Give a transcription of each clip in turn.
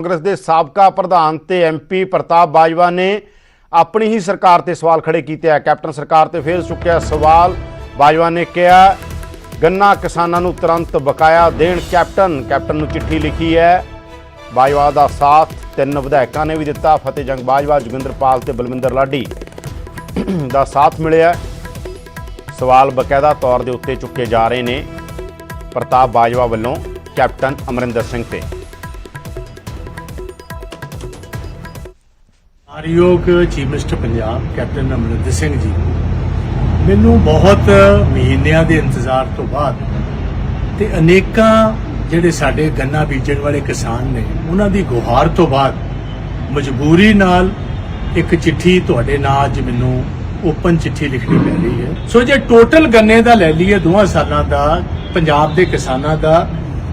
कांग्रेस के साबका प्रधान ते MP प्रताप बाजवा ने अपनी ही सरकार ते सवाल खड़े किए। कैप्टन सरकार ते फिर चुक्या सवाल। बाजवा ने कहा गन्ना किसानों नूं तुरंत बकाया देण। कैप्टन नूं चिट्ठी लिखी है। बाजवा का साथ 3 विधायकों ने भी दिता। फतेह जंग बाजवा, जोगिंदरपाल ते बलविंदर लाडी का साथ मिलिया। सवाल बकायदा तौर के उत्ते चुके जा रहे हैं प्रताप बाजवा वालों कैप्टन अमरिंदर सिंह ते। मानयोग chief minister Punjab captain Amarinder Singh ji मैनू बहुत महीनों के इंतजार तो बाद ते अनेकां जिहड़े साडे गन्ना बीजण वाले किसान ने उन्हां दी गुहार तो बाद मजबूरी नाल एक चिट्ठी तुहाडे नाल अज मैनू ओपन चिट्ठी लिखनी पै रही है। सो जे टोटल गन्ने दा लै लईए 2 सालां दा पंजाब दे किसानां दा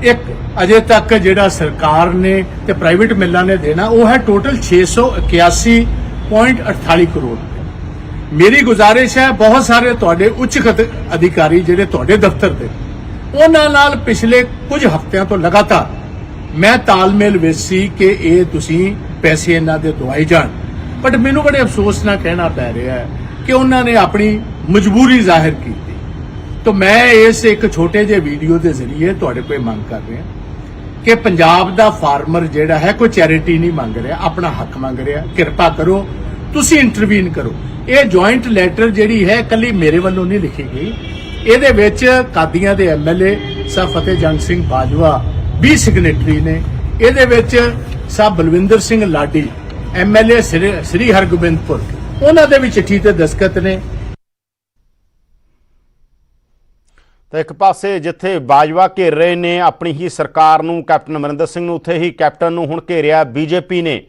एक अजे तक जिहड़ा सरकार ने ते प्राइवेट मिलां ने देना वो है टोटल 681.48 करोड़ रुपए। मेरी गुजारिश है बहुत सारे तुहाडे उच्च अधिकारी जिहड़े तुहाडे दफ्तर दे उन्हां नाल पिछले कुछ हफ्तियां तो लगातार मैं तालमेल विच सी कि ये तुसीं पैसे इन्हां दे दवाई जाण, बट मैनूं बड़े अफसोस नाल कहना पै रहा है कि उन्होंने अपनी मजबूरी जाहिर की। तो मैं इस एक छोटे जे वीडियो के जरिए तुहाडे कोल मंग कर रहा कि पंजाब दा फार्मर जिहड़ा है कोई चैरिटी नहीं मंग रहा, अपना हक मंग रहा, कृपा करो तुसीं इंटरवीन करो। ये जॉइंट लैटर जिहड़ी है कली मेरे वालों नहीं लिखी गई, इहदे विच कादियां दे MLA साहब फतेह जंग सिंह बाजवा भी सिग्नेटरी ने, इहदे विच साहब बलविंदर सिंह लाडी MLA श्री हरगोबिंदपुर उन्हां दे भी चिट्ठी ते दस्तखत ने। तो एक पासे जिथे बाजवा घेर रहे ने अपनी ही सरकार नूं कैप्टन अमरिंदर सिंह नूं, उत्थे ही कैप्टन नूं हुण घेरिया बीजेपी ने।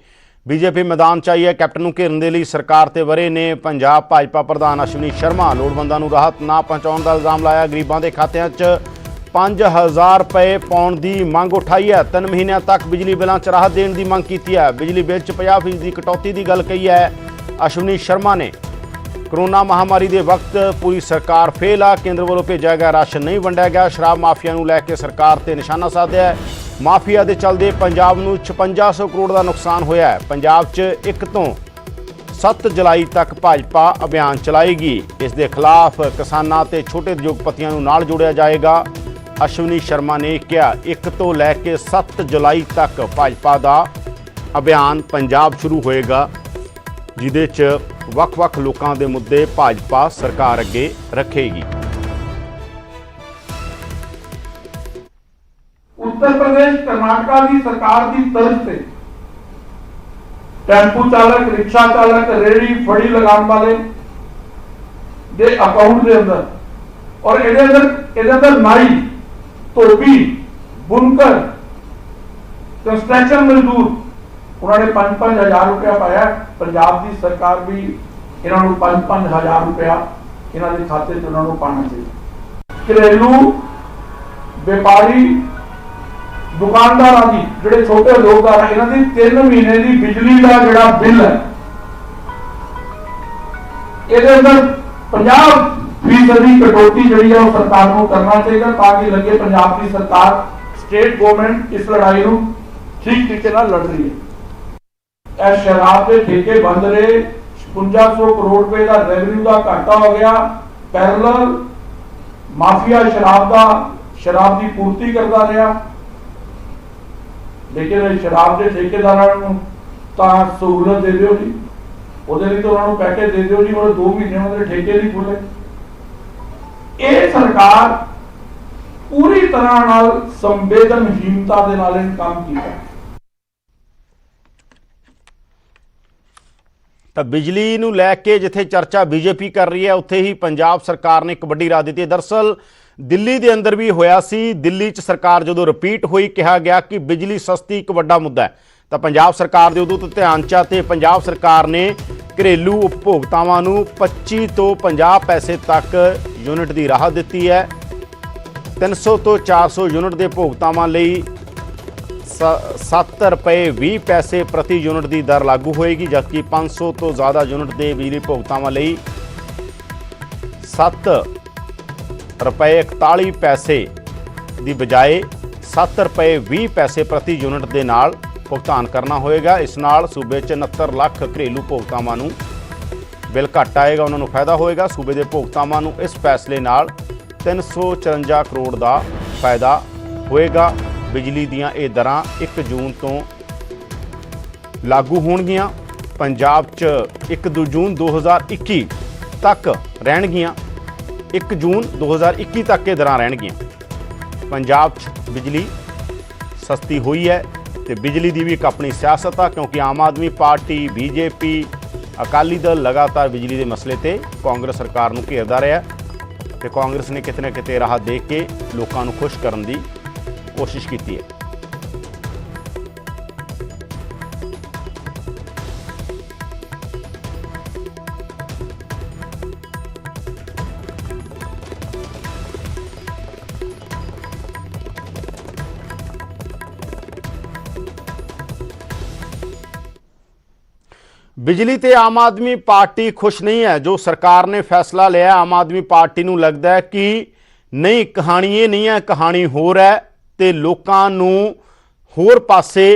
बीजेपी मैदान च आई है। कैप्टन नूं घेरन दे लई सरकार ते वरे ने। पंजाब भाजपा प्रधान अश्विनी शर्मा लोड़वंदां नूं राहत ना पहुंचाउण दा इल्जाम लाया। गरीबां दे खात्यां च 5000 रुपए पाउण दी मंग उठाई है। 3 महीनों तक बिजली बिलों च राहत देण दी मंग कीती है। बिजली बिल च 50% कटौती की गल कही है अश्विनी शर्मा ने। कोरोना महामारी के वक्त पूरी सरकार फेल आ। केंद्र वालों भेजा गया राशन नहीं वंडिया गया। शराब माफिया नूं लैके सरकार ते निशाना साधिया है। माफिया के चलते पंजाब नूं 5600 करोड़ का नुकसान होया है। पंजाब च 1 तो 7 जुलाई तक भाजपा अभियान चलाएगी। इस दे खिलाफ किसानां ते छोटे उद्योगपतियों नूं नाल जोड़िया जाएगा। अश्विनी शर्मा ने कहा 1 तो लैके 7 जुलाई तक भाजपा का अभियान पंजाब शुरू होएगा, जिहदे च वख-वख लोकां दे मुद्दे भाजपा सरकार अगे रखेगी। उत्तर प्रदेश कर्नाटका की सरकार की तर्ज से टेंपू चालक, रिक्शा चालक, रेहड़ी फड़ी लगाने वाले दे अकाउंट के अंदर और इहदे अंदर नाई, धोबी, बुनकर, कंस्ट्रक्शन मजदूर उन्होंने 5-5 हजार रुपया पाया। पंजाब की सरकार भी इन्होंने 5-5 हजार रुपया इन्होंने खाते च उन्होंने पाना चाहिए। घरेलू व्यापारी दुकानदार की जो छोटे उद्योगदार है इन्होंने 3 महीने की बिजली का जो बिल है ये 50% कटौती जी है सरकार को करना चाहिए ताकि लगे पंजाब की सरकार स्टेट गवर्नमेंट इस लड़ाई को ठीक तरीके लड़ रही है। शराब के ठेके बंद रहे, 5500 करोड़ रुपए का रेवन्यू का घाटा हो गया। पैरेलल माफिया शराब की पूर्ति करता रहा, लेकिन शराब के ठेकेदारों सहूलत दे दो जी, वो तो उन्होंने पैकेज दे दो जी, वो 2 महीने उन्होंने ठेके नहीं खुले। ये सरकार पूरी तरह नाल संवेदनहीनता दे नाल काम किया। तो बिजली नूं लैके जिथे चर्चा बीजेपी कर रही है, उत्थे ही पंजाब सरकार ने एक वड्डी राह दी। दरअसल दिल्ली के अंदर भी होया सी। दिल्ली च सरकार जो रिपीट हुई कहा गया कि बिजली सस्ती एक वड्डा मुद्दा है। तो पंजाब सरकार के उदों तो ध्यान च ते पंजाब सरकार ने घरेलू उपभोक्तावां नूं 25 तो 50 पैसे तक यूनिट की राहत दी है। 300 तो 400 यूनिट के उपभोक्तावां लई 7 रुपए 20 पैसे प्रति यूनिट की दर लागू होएगी, जबकि 500 तो ज़्यादा यूनिट के बिजली उपभोक्तावां लई 7 रुपए 41 पैसे की बजाय 7 रुपए 20 पैसे प्रति यूनिट के नाल ਭੁਗਤਾਨ ਕਰਨਾ ਹੋਏਗਾ। ਇਸ ਨਾਲ ਸੂਬੇ 'ਚ 69 ਲੱਖ ਘਰੇਲੂ ਭੁਗਤਾਵਾਂ ਨੂੰ ਬਿੱਲ ਘੱਟ ਆਏਗਾ, ਉਹਨਾਂ ਨੂੰ ਫਾਇਦਾ ਹੋਏਗਾ। ਸੂਬੇ ਦੇ ਭੁਗਤਾਵਾਂ ਨੂੰ ਇਸ ਫੈਸਲੇ ਨਾਲ 354 ਕਰੋੜ ਦਾ ਫਾਇਦਾ ਹੋਏਗਾ। ਬਿਜਲੀ ਦੀਆਂ ਇਹ ਦਰਾਂ 1 ਜੂਨ ਤੋਂ ਲਾਗੂ ਹੋਣਗੀਆਂ। ਪੰਜਾਬ 'ਚ 1 ਜੂਨ 2021 ਤੱਕ ਰਹਿਣਗੀਆਂ। 1 ਜੂਨ 2021 ਤੱਕ ਇਹ ਦਰਾਂ ਰਹਿਣਗੀਆਂ। ਪੰਜਾਬ 'ਚ ਬਿਜਲੀ ਸਸਤੀ ਹੋਈ ਹੈ ਤੇ ਬਿਜਲੀ ਦੀ ਵੀ ਇੱਕ ਆਪਣੀ ਸਿਆਸਤ ਆ, ਕਿਉਂਕਿ ਆਮ ਆਦਮੀ ਪਾਰਟੀ, ਬੀਜੇਪੀ, ਅਕਾਲੀ ਦਲ ਲਗਾਤਾਰ ਬਿਜਲੀ ਦੇ ਮਸਲੇ ਤੇ ਕਾਂਗਰਸ ਸਰਕਾਰ ਨੂੰ ਘੇਰਦਾ ਰਿਹਾ ਤੇ ਕਾਂਗਰਸ ਨੇ ਕਿਤੇ ਨਾ ਕਿਤੇ ਰਾਹਤ ਦੇ ਕੇ ਲੋਕਾਂ ਨੂੰ ਖੁਸ਼ ਕਰਨ ਦੀ ਕੋਸ਼ਿਸ਼ ਕੀਤੀ ਹੈ। ਬਿਜਲੀ ਤੇ ਆਮ ਆਦਮੀ ਪਾਰਟੀ ਖੁਸ਼ ਨਹੀਂ ਹੈ। ਜੋ ਸਰਕਾਰ ਨੇ ਫੈਸਲਾ ਲਿਆ, ਆਮ ਆਦਮੀ ਪਾਰਟੀ ਨੂੰ ਲੱਗਦਾ ਹੈ ਕਿ ਨਹੀਂ, ਕਹਾਣੀ ਇਹ ਨਹੀਂ ਹੈ, ਕਹਾਣੀ ਹੋਰ ਹੈ ਤੇ ਲੋਕਾਂ ਨੂੰ ਹੋਰ ਪਾਸੇ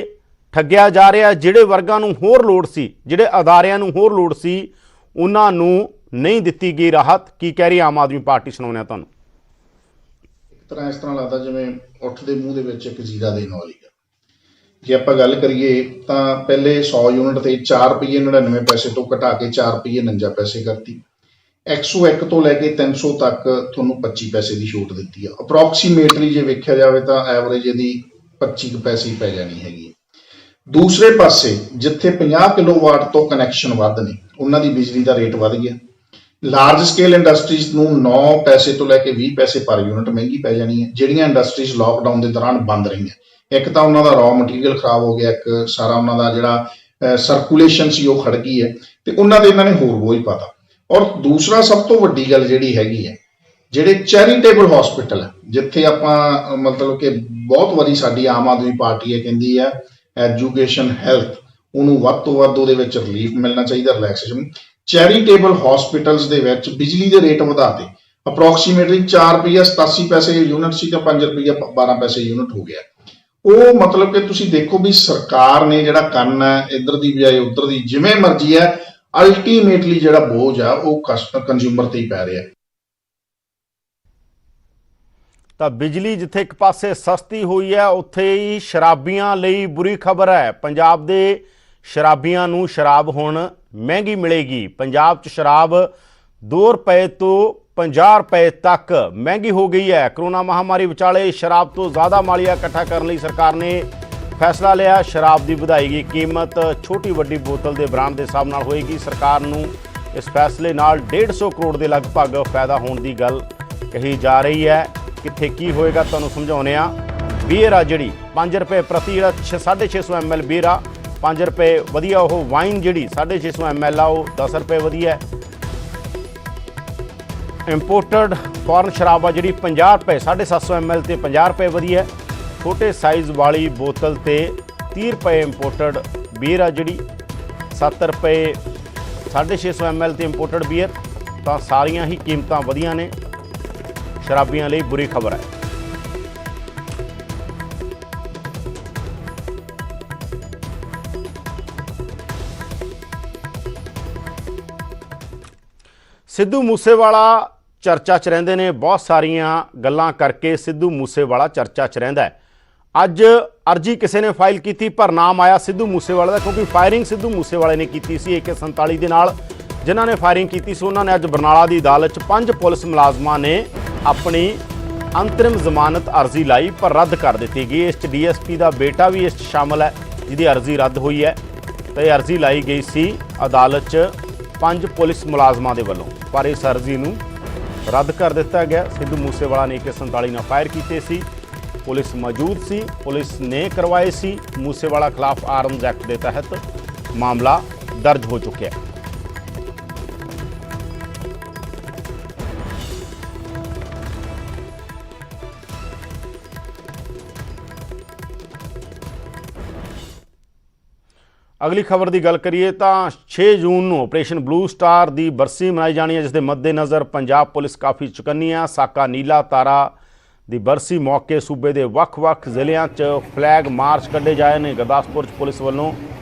ਠੱਗਿਆ ਜਾ ਰਿਹਾ। ਜਿਹੜੇ ਵਰਗਾਂ ਨੂੰ ਹੋਰ ਲੋੜ ਸੀ, ਜਿਹੜੇ ਅਦਾਰਿਆਂ ਨੂੰ ਹੋਰ ਲੋੜ ਸੀ, ਉਹਨਾਂ ਨੂੰ ਨਹੀਂ ਦਿੱਤੀ ਗਈ ਰਾਹਤ। ਕੀ ਕਹਿ ਰਹੀ ਆਮ ਆਦਮੀ ਪਾਰਟੀ, ਸੁਣਾਉਂਦੇ ਹਾਂ ਤੁਹਾਨੂੰ। ਇੱਕ ਤਰ੍ਹਾਂ ਇਸ ਤਰ੍ਹਾਂ ਲੱਗਦਾ ਜਿਵੇਂ ਉੱਠ ਦੇ ਮੂੰਹ ਦੇ ਵਿੱਚ ਇੱਕ ਜੀਰਾ ਦੇ ਨਾਲ ਹੀ। ਜੇ ਆਪਾਂ ਗੱਲ ਕਰੀਏ ਤਾਂ ਪਹਿਲੇ 100 ਯੂਨਿਟ ਤੇ 4 ਰੁਪਏ 99 ਪੈਸੇ ਤੋਂ ਘਟਾ ਕੇ 4 ਰੁਪਏ 49 ਪੈਸੇ ਕਰਤੀ। 101 ਤੋਂ ਲੈ ਕੇ 300 ਤੱਕ ਤੁਹਾਨੂੰ 25 ਪੈਸੇ ਦੀ ਛੂਟ ਦਿੱਤੀ ਆ। ਅਪਰੋਕਸੀਮੇਟਲੀ ਜੇ ਵੇਖਿਆ ਜਾਵੇ ਤਾਂ ਐਵਰੇਜ ਇਹਦੀ 25 ਪੈਸੇ ਹੀ ਪੈ ਜਾਣੀ ਹੈਗੀ। ਦੂਸਰੇ ਪਾਸੇ ਜਿੱਥੇ 50 ਕਿਲੋਵਾਟ ਤੋਂ ਕਨੈਕਸ਼ਨ ਵੱਧ ਨੇ, ਉਹਨਾਂ ਦੀ ਬਿਜਲੀ ਦਾ ਰੇਟ ਵੱਧ ਗਿਆ। ਲਾਰਜ ਸਕੇਲ ਇੰਡਸਟਰੀਜ਼ ਨੂੰ 9 ਪੈਸੇ ਤੋਂ ਲੈ ਕੇ 20 ਪੈਸੇ ਪਰ ਯੂਨਿਟ ਮਹਿੰਗੀ ਪੈ ਜਾਣੀ ਹੈ, ਜਿਹੜੀਆਂ ਇੰਡਸਟਰੀਜ਼ ਲਾਕਡਾਊਨ ਦੇ ਦੌਰਾਨ ਬੰਦ ਰਹੀਆਂ। ਇੱਕ ਤਾਂ ਉਹਨਾਂ ਦਾ ਰॉ ਮਟੀਰੀਅਲ ਖਰਾਬ ਹੋ ਗਿਆ, ਇੱਕ ਸਾਰਾ ਉਹਨਾਂ ਦਾ ਜਿਹੜਾ ਸਰਕੂਲੇਸ਼ਨ ਸੀ ਉਹ ਖੜ ਗਈ ਹੈ ਤੇ ਉਹਨਾਂ ਦੇ ਇਹਨਾਂ ਨੇ ਹੋਰ ਬੋਝ ਪਾਤਾ। ਔਰ ਦੂਸਰਾ ਸਭ ਤੋਂ ਵੱਡੀ ਗੱਲ ਜਿਹੜੀ ਹੈਗੀ ਹੈ, ਜਿਹੜੇ ਚੈਰੀਟੇਬਲ ਹਸਪੀਟਲ, ਜਿੱਥੇ ਆਪਾਂ ਮਤਲਬ ਕਿ ਬਹੁਤ ਵਾਰੀ ਸਾਡੀ ਆਮ ਆਦਮੀ ਪਾਰਟੀ ਇਹ ਕਹਿੰਦੀ ਹੈ ਐਜੂਕੇਸ਼ਨ, ਹੈਲਥ, ਉਹਨੂੰ ਵੱਧ ਤੋਂ ਵੱਧ ਉਹਦੇ ਵਿੱਚ ਰਿਲੀਫ ਮਿਲਣਾ ਚਾਹੀਦਾ, ਰਿਲੈਕਸੇਸ਼ਨ। ਚੈਰੀਟੇਬਲ ਹਸਪੀਟਲਸ ਦੇ ਵਿੱਚ ਬਿਜਲੀ ਦੇ ਰੇਟ ਵਧਾਤੇ। ਅਪਰੋਕਸੀਮੇਟਲੀ 4 ਰੁਪਏ 87 ਪੈਸੇ ਯੂਨਿਟ ਸੀ ਤਾਂ 5 ਰੁਪਏ 12 ਪੈਸੇ ਯੂਨਿਟ ਹੋ ਗਿਆ। ਉਹ ਮਤਲਬ ਕਿ ਤੁਸੀਂ ਦੇਖੋ ਵੀ ਸਰਕਾਰ ਨੇ ਜਿਹੜਾ ਕਰਨਾ ਹੈ ਇੱਧਰ ਦੀ ਬਜਾਏ ਉੱਧਰ ਦੀ, ਜਿਵੇਂ ਮਰਜ਼ੀ ਹੈ, ਅਲਟੀਮੇਟਲੀ ਜਿਹੜਾ ਬੋਝ ਆ ਉਹ ਕੰਜ਼ਿਊਮਰ ਤੇ ਹੀ ਪੈ ਰਿਹਾ। ਤਾਂ ਬਿਜਲੀ ਜਿੱਥੇ ਇੱਕ ਪਾਸੇ ਸਸਤੀ ਹੋਈ ਹੈ, ਉੱਥੇ ਹੀ ਸ਼ਰਾਬੀਆਂ ਲਈ ਬੁਰੀ ਖਬਰ ਹੈ। ਪੰਜਾਬ ਦੇ ਸ਼ਰਾਬੀਆਂ ਨੂੰ ਸ਼ਰਾਬ ਹੁਣ ਮਹਿੰਗੀ ਮਿਲੇਗੀ। ਪੰਜਾਬ 'ਚ ਸ਼ਰਾਬ 2 ਰੁਪਏ ਤੋਂ 50 ਰੁਪਏ ਤੱਕ ਮਹਿੰਗੀ ਹੋ ਗਈ ਹੈ। ਕਰੋਨਾ ਮਹਾਮਾਰੀ ਵਿਚਾਲੇ ਸ਼ਰਾਬ ਤੋਂ ਜ਼ਿਆਦਾ ਮਾਲੀਆ ਇਕੱਠਾ ਕਰਨ ਲਈ ਸਰਕਾਰ ਨੇ ਫੈਸਲਾ ਲਿਆ। ਸ਼ਰਾਬ ਦੀ ਵਧਾਈ ਗਈ ਕੀਮਤ ਛੋਟੀ ਵੱਡੀ ਬੋਤਲ ਦੇ ਬ੍ਰਾਂਡ ਦੇ ਹਿਸਾਬ ਨਾਲ ਹੋਏਗੀ। ਸਰਕਾਰ ਨੂੰ ਇਸ ਫੈਸਲੇ ਨਾਲ 150 ਕਰੋੜ ਦੇ ਲਗਭਗ ਫਾਇਦਾ ਹੋਣ ਦੀ ਗੱਲ ਕਹੀ ਜਾ ਰਹੀ ਹੈ। ਕਿੱਥੇ ਕੀ ਹੋਏਗਾ ਤੁਹਾਨੂੰ ਸਮਝਾਉਂਦੇ ਹਾਂ। ਬੀਅਰ ਆ ਜਿਹੜੀ 5 ਰੁਪਏ ਪ੍ਰਤੀ, ਜਿਹੜਾ 650 ml ਬੀਅਰ ਆ 5 ਰੁਪਏ ਵਧੀਆ। ਉਹ ਵਾਈਨ ਜਿਹੜੀ 650 ml ਆ ਉਹ 10 ਰੁਪਏ ਵਧੀਆ। ਇੰਪੋਰਟਡ ਫੋਰਨ ਸ਼ਰਾਬ ਆ ਜਿਹੜੀ 50 ਰੁਪਏ 750 ml ਤੇ 50 ਰੁਪਏ ਵਧੀਆ। ਛੋਟੇ ਸਾਈਜ਼ ਵਾਲੀ ਬੋਤਲ ਤੇ 30 ਰੁਪਏ ਇੰਪੋਰਟਡ ਬੀਅਰ ਆ ਜਿਹੜੀ 7 ਰੁਪਏ 650 ml ਤੇ ਇੰਪੋਰਟਡ ਬੀਅਰ। ਤਾਂ ਸਾਰੀਆਂ ਹੀ ਕੀਮਤਾਂ ਵਧੀਆਂ ਨੇ। ਸ਼ਰਾਬੀਆਂ ਲਈ ਬੁਰੀ ਖਬਰ ਹੈ। ਸਿੱਧੂ ਮੂਸੇਵਾਲਾ ਚਰਚਾ 'ਚ ਰਹਿੰਦੇ ਨੇ। ਬਹੁਤ ਸਾਰੀਆਂ ਗੱਲਾਂ ਕਰਕੇ ਸਿੱਧੂ ਮੂਸੇਵਾਲਾ ਚਰਚਾ 'ਚ ਰਹਿੰਦਾ ਹੈ। ਅੱਜ ਅਰਜੀ ਕਿਸੇ ਨੇ ਫਾਈਲ ਕੀਤੀ ਪਰ ਨਾਮ ਆਇਆ ਸਿੱਧੂ ਮੂਸੇਵਾਲੇ ਦਾ, ਕਿਉਂਕਿ ਫਾਇਰਿੰਗ ਸਿੱਧੂ ਮੂਸੇਵਾਲੇ ਨੇ ਕੀਤੀ ਸੀ AK-47 ਦੇ ਨਾਲ। ਜਿਨ੍ਹਾਂ ਨੇ ਫਾਇਰਿੰਗ ਕੀਤੀ ਸੀ ਉਹਨਾਂ ਨੇ ਅੱਜ ਬਰਨਾਲਾ ਦੀ ਅਦਾਲਤ 'ਚ 5 ਪੁਲਿਸ ਮੁਲਾਜ਼ਮਾਂ ਨੇ ਆਪਣੀ ਅੰਤਰਿਮ ਜ਼ਮਾਨਤ ਅਰਜ਼ੀ ਲਾਈ ਪਰ ਰੱਦ ਕਰ ਦਿੱਤੀ ਗਈ। ਇਸ 'ਚ DSP ਦਾ ਬੇਟਾ ਵੀ ਇਸ 'ਚ ਸ਼ਾਮਲ ਹੈ ਜਿਹਦੀ ਅਰਜ਼ੀ ਰੱਦ ਹੋਈ ਹੈ। ਤੇ ਇਹ ਅਰਜ਼ੀ ਲਾਈ ਗਈ ਸੀ ਅਦਾਲਤ 'ਚ 5 ਪੁਲਿਸ ਮੁਲਾਜ਼ਮਾਂ ਦੇ ਵੱਲੋਂ, ਪਰ ਇਸ ਅਰਜ਼ੀ ਨੂੰ ਰੱਦ ਕਰ ਦਿੱਤਾ ਗਿਆ। ਸਿੱਧੂ ਮੂਸੇਵਾਲਾ ਨੇ AK-47 ਨਾਲ ਫਾਇਰ ਕੀਤੇ ਸੀ। ਪੁਲਿਸ ਮੌਜੂਦ ਸੀ, ਪੁਲਿਸ ਨੇ ਕਰਵਾਏ ਸੀ। ਮੂਸੇਵਾਲਾ ਖਿਲਾਫ ਆਰਮਜ਼ ਐਕਟ ਦੇ ਤਹਿਤ ਮਾਮਲਾ ਦਰਜ ਹੋ ਚੁੱਕਿਆ ਹੈ। ਅਗਲੀ ਖਬਰ ਦੀ ਗੱਲ ਕਰੀਏ ਤਾਂ 6 ਜੂਨ ਨੂੰ ਆਪਰੇਸ਼ਨ ਬਲੂ ਸਟਾਰ ਦੀ ਬਰਸੀ ਮਨਾਈ ਜਾਣੀ ਹੈ, ਜਿਸ ਦੇ ਮੱਦੇਨਜ਼ਰ ਪੰਜਾਬ ਪੁਲਿਸ ਕਾਫੀ ਚੁਕੰਨੀ ਹੈ। ਸਾਕਾ ਨੀਲਾ ਤਾਰਾ ਦੀ ਬਰਸੀ ਮੌਕੇ ਸੂਬੇ ਦੇ ਵੱਖ-ਵੱਖ ਜ਼ਿਲ੍ਹਿਆਂ 'ਚ ਫਲੈਗ ਮਾਰਚ ਕੱਢੇ ਜਾਏ ਨੇ। ਗੁਰਦਾਸਪੁਰ 'ਚ ਪੁਲਿਸ ਵੱਲੋਂ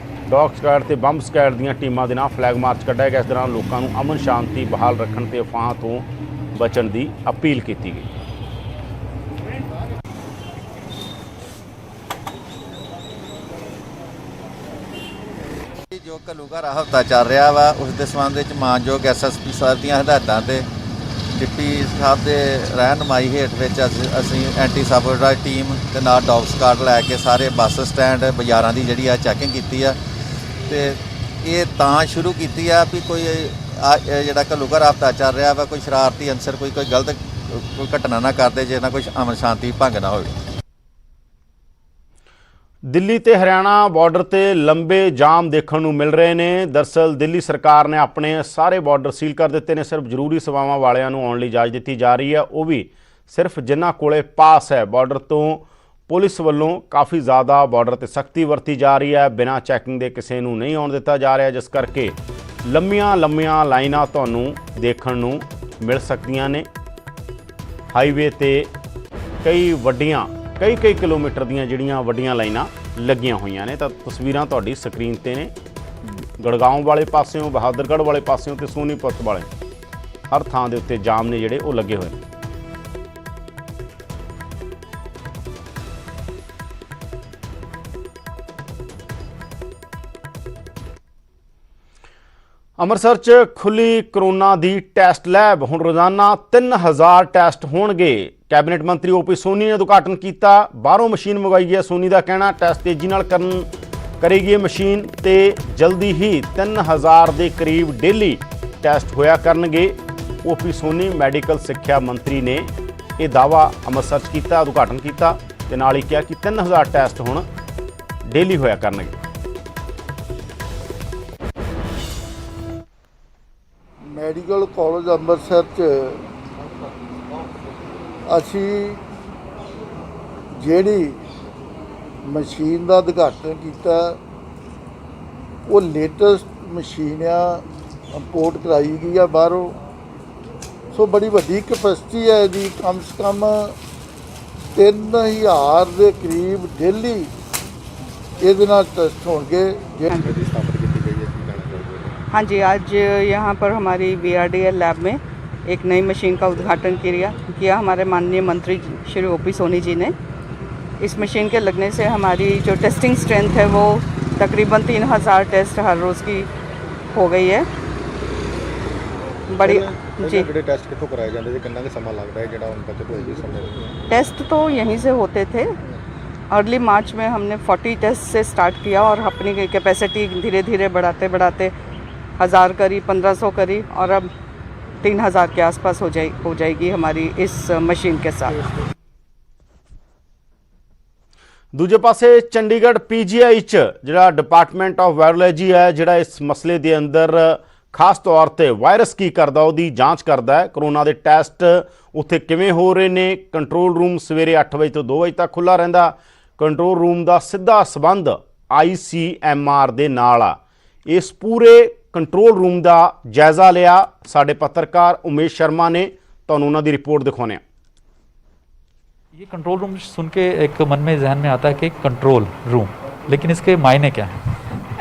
ਡੌਗ ਸਕੁਐਡ ਤੇ ਬੰਬ ਸਕੁਐਡ ਦੀਆਂ ਟੀਮਾਂ ਦੇ ਨਾਲ ਫਲੈਗ ਮਾਰਚ ਕੱਢਿਆ ਗਿਆ। ਇਸ ਦੌਰਾਨ ਲੋਕਾਂ ਨੂੰ ਅਮਨ ਸ਼ਾਂਤੀ ਬਹਾਲ ਰੱਖਣ ਤੇ ਅਫਵਾਹਾਂ ਤੋਂ ਬਚਣ ਦੀ ਅਪੀਲ ਕੀਤੀ ਗਈ। ਜੋ ਘੱਲੂਘਾਰਾ ਹਫ਼ਤਾ ਚੱਲ ਰਿਹਾ ਵਾ ਉਸ ਦੇ ਸੰਬੰਧ ਵਿੱਚ ਮਾਨਯੋਗ ਐਸਐਸਪੀ ਸਾਹਿਬ ਦੀਆਂ ਹਦਾਇਤਾਂ ਤੇ ਡਿਪਟੀ ਸਾਹਿਬ ਦੇ ਰਹਿਨੁਮਾਈ ਹੇਠ ਵਿੱਚ ਅਸੀਂ ਐਂਟੀ ਸਾਬੋਟੇਜ ਟੀਮ ਤੇ ਨਾਲ ਡੌਗ ਸਕਾਡ ਲੈ ਕੇ ਸਾਰੇ ਬੱਸ ਸਟੈਂਡ ਬਾਜ਼ਾਰਾਂ ਦੀ ਜਿਹੜੀ ਆ ਚੈਕਿੰਗ ਕੀਤੀ ਆ ਤੇ ਇਹ ਤਾਂ ਸ਼ੁਰੂ ਕੀਤੀ ਆ ਵੀ ਕੋਈ ਜਿਹੜਾ ਘੱਲੂਘਾਰਾ ਹਫ਼ਤਾ ਚੱਲ ਰਿਹਾ ਵਾ ਕੋਈ ਸ਼ਰਾਰਤੀ ਅਨਸਰ ਕੋਈ ਗਲਤ ਕੋਈ ਘਟਨਾ ਨਾ ਕਰਦੇ ਜੇ ਨਾ ਕੋਈ ਅਮਨ ਸ਼ਾਂਤੀ ਭੰਗ ਨਾ ਹੋਵੇ। ਦਿੱਲੀ ਤੇ ਹਰਿਆਣਾ ਬਾਰਡਰ ਤੇ ਲੰਬੇ ਜਾਮ ਦੇਖਣ ਨੂੰ ਮਿਲ ਰਹੇ ਨੇ। ਦਰਅਸਲ ਦਿੱਲੀ ਸਰਕਾਰ ਨੇ ਆਪਣੇ ਸਾਰੇ ਬਾਰਡਰ ਸੀਲ ਕਰ ਦਿੱਤੇ ਨੇ। ਸਿਰਫ ਜ਼ਰੂਰੀ ਸੇਵਾਵਾਂ ਵਾਲਿਆਂ ਨੂੰ ਆਉਣ ਲਈ ਇਜਾਜ਼ਤ ਦਿੱਤੀ ਜਾ ਰਹੀ ਹੈ, ਉਹ ਵੀ ਸਿਰਫ ਜਿਨ੍ਹਾਂ ਕੋਲੇ ਪਾਸ ਹੈ। ਬਾਰਡਰ ਤੋਂ ਪੁਲਿਸ ਵੱਲੋਂ ਕਾਫੀ ਜ਼ਿਆਦਾ ਬਾਰਡਰ ਤੇ ਸਖਤੀ ਵਰਤੀ ਜਾ ਰਹੀ ਹੈ। ਬਿਨਾਂ ਚੈਕਿੰਗ ਦੇ ਕਿਸੇ ਨੂੰ ਨਹੀਂ ਆਉਣ ਦਿੱਤਾ ਜਾ ਰਿਹਾ, ਜਿਸ ਕਰਕੇ ਲੰਮੀਆਂ ਲਾਈਨਾਂ ਤੁਹਾਨੂੰ ਦੇਖਣ ਨੂੰ ਮਿਲ ਸਕਦੀਆਂ ਨੇ। ਹਾਈਵੇ ਤੇ ਕਈ ਕਿਲੋਮੀਟਰ ਦੀਆਂ ਜਿਹੜੀਆਂ ਵੱਡੀਆਂ ਲਾਈਨਾਂ ਲੱਗੀਆਂ ਹੋਈਆਂ ਨੇ। ਤਾਂ ਤਸਵੀਰਾਂ ਤੁਹਾਡੀ ਸਕਰੀਨ ਤੇ ਨੇ। ਗੜਗਾਉਂ ਵਾਲੇ ਪਾਸਿਓਂ, ਬਹਾਦਰਗੜ੍ਹ ਵਾਲੇ ਪਾਸਿਓਂ ਤੇ ਸੋਨੀਪਤ ਵਾਲੇ ਹਰ ਥਾਂ ਦੇ ਉੱਤੇ ਜਾਮ ਨੇ ਜਿਹੜੇ ਉਹ ਲੱਗੇ ਹੋਏ ਨੇ। ਅੰਮ੍ਰਿਤਸਰ 'ਚ ਖੁੱਲੀ ਕਰੋਨਾ ਦੀ ਟੈਸਟ ਲੈਬ। ਹੁਣ ਰੋਜ਼ਾਨਾ 3000 ਟੈਸਟ ਹੋਣਗੇ। ਕੈਬਨਿਟ ਮੰਤਰੀ ਓਪੀ ਸੋਨੀ ਨੇ ਉਦਘਾਟਨ ਕੀਤਾ। ਬਾਹਰੋਂ ਮਸ਼ੀਨ ਮੰਗਵਾਈ ਹੈ। ਸੋਨੀ ਦਾ ਕਹਿਣਾ ਟੈਸਟ ਤੇਜ਼ੀ ਨਾਲ ਕਰੇਗੀ ਇਹ ਮਸ਼ੀਨ ਤੇ ਜਲਦੀ ਹੀ 3000 ਦੇ ਕਰੀਬ ਡੇਲੀ ਟੈਸਟ ਹੋਇਆ ਕਰਨਗੇ। ਓਪੀ ਸੋਨੀ ਮੈਡੀਕਲ ਸਿੱਖਿਆ ਮੰਤਰੀ ਨੇ ਇਹ ਦਾਅਵਾ ਅੰਮ੍ਰਿਤਸਰ 'ਚ ਕੀਤਾ, ਉਦਘਾਟਨ ਕੀਤਾ ਤੇ ਨਾਲ ਹੀ ਕਿਹਾ ਕਿ 3000 ਟੈਸਟ ਹੁਣ ਡੇਲੀ ਹੋਇਆ ਕਰਨਗੇ। ਮੈਡੀਕਲ ਕਾਲਜ ਅੰਮ੍ਰਿਤਸਰ 'ਚ ਅਸੀਂ ਜਿਹੜੀ ਮਸ਼ੀਨ ਦਾ ਉਦਘਾਟਨ ਕੀਤਾ ਉਹ ਲੇਟੈਸਟ ਮਸ਼ੀਨ ਆ, ਇੰਪੋਰਟ ਕਰਾਈ ਗਈ ਆ ਬਾਹਰੋਂ। ਸੋ ਬੜੀ ਵੱਡੀ ਕੈਪੈਸਿਟੀ ਹੈ ਇਹਦੀ, ਕਮ ਸੇ ਕਮ 3000 ਦੇ ਕਰੀਬ ਡੇਲੀ ਇਹਦੇ ਨਾਲ ਟੈਸਟ होंगे। हाँ जी, आज यहाँ पर हमारी BRDL लैब में एक नई मशीन का उद्घाटन किया हमारे माननीय मंत्री श्री ओपी सोनी जी ने। इस मशीन के लगने से हमारी जो टेस्टिंग स्ट्रेंथ है वो तकरीबन 3000 टेस्ट हर रोज़ की हो गई है। बड़ी जी टेस्ट कितों कराए जाते हैं, कितना समा लगता है ਜਿਹੜਾ ਹੁਣ ਤੱਕ ਹੋਏਗੀ समय? टेस्ट तो यहीं से होते थे। अर्ली मार्च में हमने 40 टेस्ट से स्टार्ट किया और अपनी कैपेसिटी धीरे धीरे बढ़ाते 1000 करी, 1500 करी और अब 3000 के आसपास हो जाएगी हमारी इस मशीन के साथ। ਦੂਜੇ ਪਾਸੇ ਚੰਡੀਗੜ੍ਹ PGI 'ਚ ਜਿਹੜਾ ਡਿਪਾਰਟਮੈਂਟ ਆਫ ਵਾਇਰੋਲੋਜੀ ਹੈ, ਜਿਹੜਾ ਇਸ ਮਸਲੇ ਦੇ ਅੰਦਰ ਖਾਸ ਤੌਰ ਤੇ ਵਾਇਰਸ ਕੀ ਕਰਦਾ ਉਹਦੀ ਜਾਂਚ ਕਰਦਾ ਹੈ। ਕਰੋਨਾ ਦੇ ਟੈਸਟ ਉੱਥੇ ਕਿਵੇਂ ਹੋ ਰਹੇ ਨੇ। ਕੰਟਰੋਲ ਰੂਮ ਸਵੇਰੇ 8 ਵਜੇ ਤੋਂ 2 ਵਜੇ ਤੱਕ ਖੁੱਲ੍ਹਾ ਰਹਿੰਦਾ। ਕੰਟਰੋਲ ਰੂਮ ਦਾ ਸਿੱਧਾ ਸੰਬੰਧ ICMR ਦੇ ਨਾਲ ਆ। ਇਸ ਪੂਰੇ ਕੰਟਰੋਲ ਰੂਮ ਦਾ ਜਾਇਜ਼ਾ ਲਿਆ ਸਾਡੇ ਪੱਤਰਕਾਰ उमेश शर्मा ने। ਤੁਹਾਨੂੰ ਉਹਨਾਂ ਦੀ ਰਿਪੋर्ट ਦਿਖਾਉਂਦੇ ਹਾਂ। ये कंट्रोल रूम सुन के एक मन में जहन में आता है कि कंट्रोल रूम, लेकिन इसके मायने क्या हैं?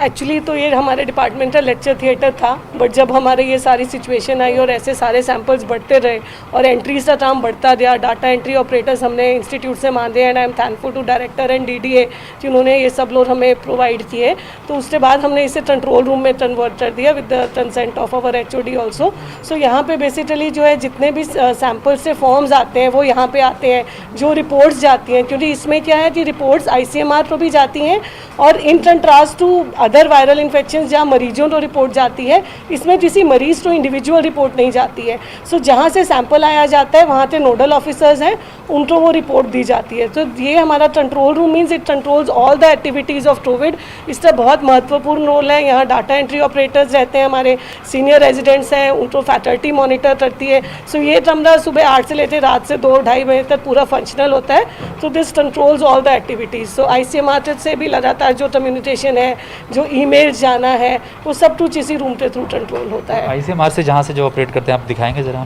एक्चुअली तो ये हमारे डिपार्टमेंट का लेक्चर थिएटर था, बट जब हमारे ये सारी सिचुएशन आई और ऐसे सारे सैंपल्स बढ़ते रहे और एंट्रीज का काम बढ़ता गया, डाटा एंट्री ऑपरेटर्स हमने इंस्टीट्यूट से मानते हैं and I am thankful to director and DDA जिन्होंने ये सब लोग हमें प्रोवाइड किए। तो उसके बाद हमने इसे कंट्रोल रूम में कन्वर्ट कर दिया with the consent of our HOD also. So यहाँ पे बेसिकली जो है जितने भी सैंपल से फॉर्म्स आते हैं वो यहाँ पे आते हैं, जो रिपोर्ट्स जाती हैं, क्योंकि इसमें क्या है कि रिपोर्ट्स ICMR को भी जाती हैं और in contrast to other viral infection जहाँ मरीजों को रिपोर्ट जाती है, इसमें किसी मरीज़ को इंडिविजुअल रिपोर्ट नहीं जाती है। सो जहाँ से सैंपल आया जाता है वहाँ के नोडल ऑफिसर्स हैं, उनको वो रिपोर्ट दी जाती है। तो ये हमारा control room means it controls all the activities of Covid. इसका बहुत महत्वपूर्ण रोल है। यहाँ डाटा एंट्री ऑपरेटर्स रहते हैं, हमारे सीनियर रेजिडेंट्स हैं, उनको फैकल्टी मॉनिटर करती है। सो ये कमरा सुबह 8 से लेकर रात से 2-2:30 बजे तक पूरा फंक्शनल होता है। तो this controls all the activities. So ICMR से भी लगातार जो कम्युनिकेशन है, जो ईमेल जाना है, वो सब कुछ इसी रूम के थ्रू कंट्रोल होता है। ICMR से जहाँ से जो ऑपरेट करते हैं आप दिखाएंगे ज़रा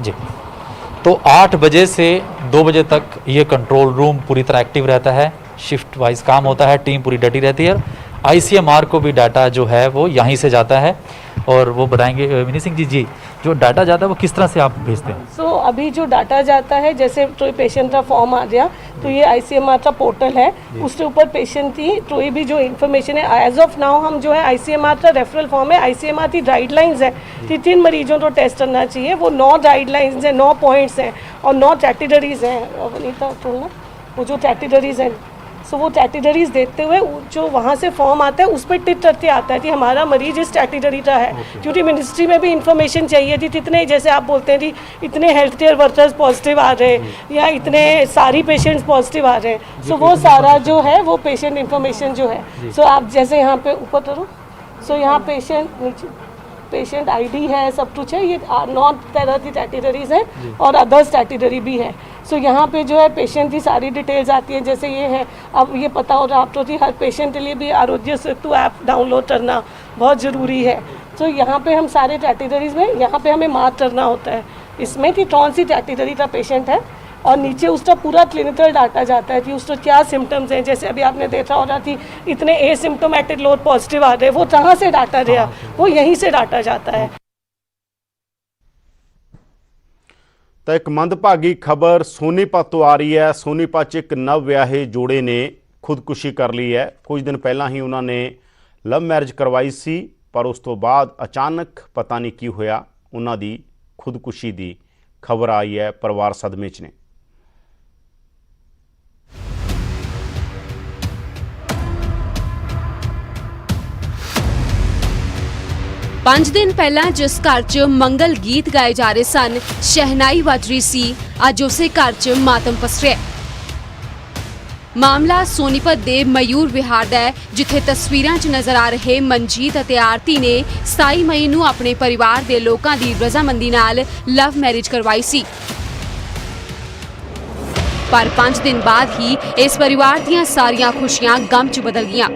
जी। तो 8 बजे से 2 बजे तक ये कंट्रोल रूम पूरी तरह एक्टिव रहता है, शिफ्ट वाइज काम होता है, टीम पूरी डटी रहती है। ICMR को भी डाटा जो है वो यहीं से जाता है और वो बताएंगे विनी सिंह जी जो डाटा जाता है वो किस तरह से आप भेजते हैं? सो अभी जो डाटा जाता है, जैसे कोई पेशेंट का फॉर्म आ गया तो ये ICMR का पोर्टल है, उसके ऊपर पेशेंट की कोई भी जो इन्फॉर्मेशन है, एज ऑफ नाउ हम जो है ICMR का रेफरल फॉर्म है, ICMR की गाइडलाइंस है कि 3 मरीजों को टेस्ट करना चाहिए, वो 9 गाइडलाइंस हैं, 9 पॉइंट्स हैं और 9 कैटेगरीज हैं। वनीता बोलना वो जो कैटेगरीज हैं, सो वो कैटेगरीज देखते हुए जो वहाँ से फॉर्म आता है उस पर टिक करके आता है कि हमारा मरीज इस कैटेगरी का है। क्योंकि मिनिस्ट्री में भी इंफॉर्मेशन चाहिए थी, कितने जैसे आप बोलते हैं कि इतने हेल्थ केयर वर्कर्स पॉजिटिव आ रहे हैं या इतने सारी पेशेंट्स पॉजिटिव आ रहे हैं, सो वो सारा जो है वो पेशेंट इंफॉर्मेशन जो है। सो आप जैसे यहाँ पे ऊपर करो, सो यहाँ पेशेंट नीचे पेशेंट ID है, सब कुछ है, ये 9 तरह की कैटेगरीज हैं और अदर्स कैटेगरी भी है। सो यहाँ पे जो है पेशेंट की सारी डिटेल्स आती हैं, जैसे ये है, अब ये पता हो रहा आपको कि हर पेशेंट के लिए भी आरोग्य सेतु ऐप डाउनलोड करना बहुत ज़रूरी है। तो यहाँ पे हम सारे कैटेगरीज में यहाँ पे हमें मार्क करना होता है इसमें कि कौन सी कैटेगरी का पेशेंट है और नीचे उसका पूरा क्लिनिकल डाटा जाता है कि उसको क्या सिम्टम्स हैं। जैसे अभी आपने देखा होगा कि इतने एसिम्टोमेटिक लोग पॉजिटिव आ रहे हैं, वो कहाँ से डाटा गया, वो यहीं से डाटा जाता है। ਤਾਂ ਇੱਕ ਮੰਦਭਾਗੀ ਖਬਰ ਸੋਨੀਪਤ ਤੋਂ ਆ ਰਹੀ ਹੈ। ਸੋਨੀਪਤ 'ਚ ਇੱਕ ਨਵ ਵਿਆਹੇ ਜੋੜੇ ਨੇ ਖੁਦਕੁਸ਼ੀ ਕਰ ਲਈ ਹੈ। ਕੁਝ ਦਿਨ ਪਹਿਲਾਂ ਹੀ ਉਹਨਾਂ ਨੇ ਲਵ ਮੈਰਿਜ ਕਰਵਾਈ ਸੀ, ਪਰ ਉਸ ਤੋਂ ਬਾਅਦ ਅਚਾਨਕ ਪਤਾ ਨਹੀਂ ਕੀ ਹੋਇਆ, ਉਹਨਾਂ ਦੀ ਖੁਦਕੁਸ਼ੀ ਦੀ ਖਬਰ ਆਈ ਹੈ। ਪਰਿਵਾਰ ਸਦਮੇ 'ਚ ਨੇ। 5 दिन पहला जिस घर च मंगल गीत गाए जा रहे सन, शहनाई वज रही सी, अज उसे घर च मातम पसरिया। मामला सोनीपत दे मयूर विहार दा है, जिथे तस्वीरां च नजर आ रहे मनजीत अते आरती ने 27 मई नूं अपने परिवार दे लोकां दी रजामंदी नाल लव मैरिज करवाई सी। पर 5 दिन बाद ही इस परिवार दियां सारियां खुशियां गम च बदल गईयां।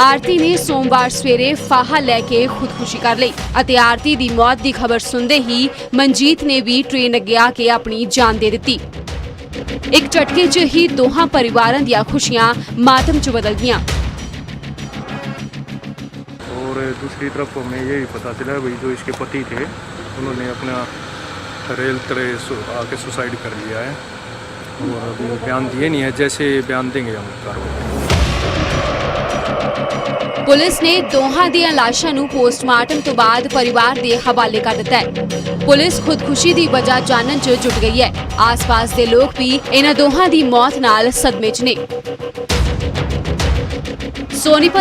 आरती ने सोमवार सवेरे फाहा लैके खुदकुशी कर ली अते आरती दी मौत दी खबर सुनते ही मनजीत ने भी ट्रेन अगे आके अपनी जान दे दी। एक झटके च ही दोहां परिवारां दियां खुशियां मातम च बदल गईयां। और दूसरी तरफ हमें ये भी पता चला भाई जो इसके पति थे उन्होंने अपना रेल तले आके सुसाइड कर लिया है और अभी बयान दिए नहीं है, जैसे बयान देंगे हम कार्रवाई। पुलिस ने दोहां दियां लाशां नूं पोस्टमार्टम तो बाद परिवार दे हवाले कर दिता है। पुलिस खुदकुशी दी वजह जानन च जुट गई है। आस-पास दे लोग भी इन्हां दोहां दी मौत नाल सदमे च ने। सोनीपत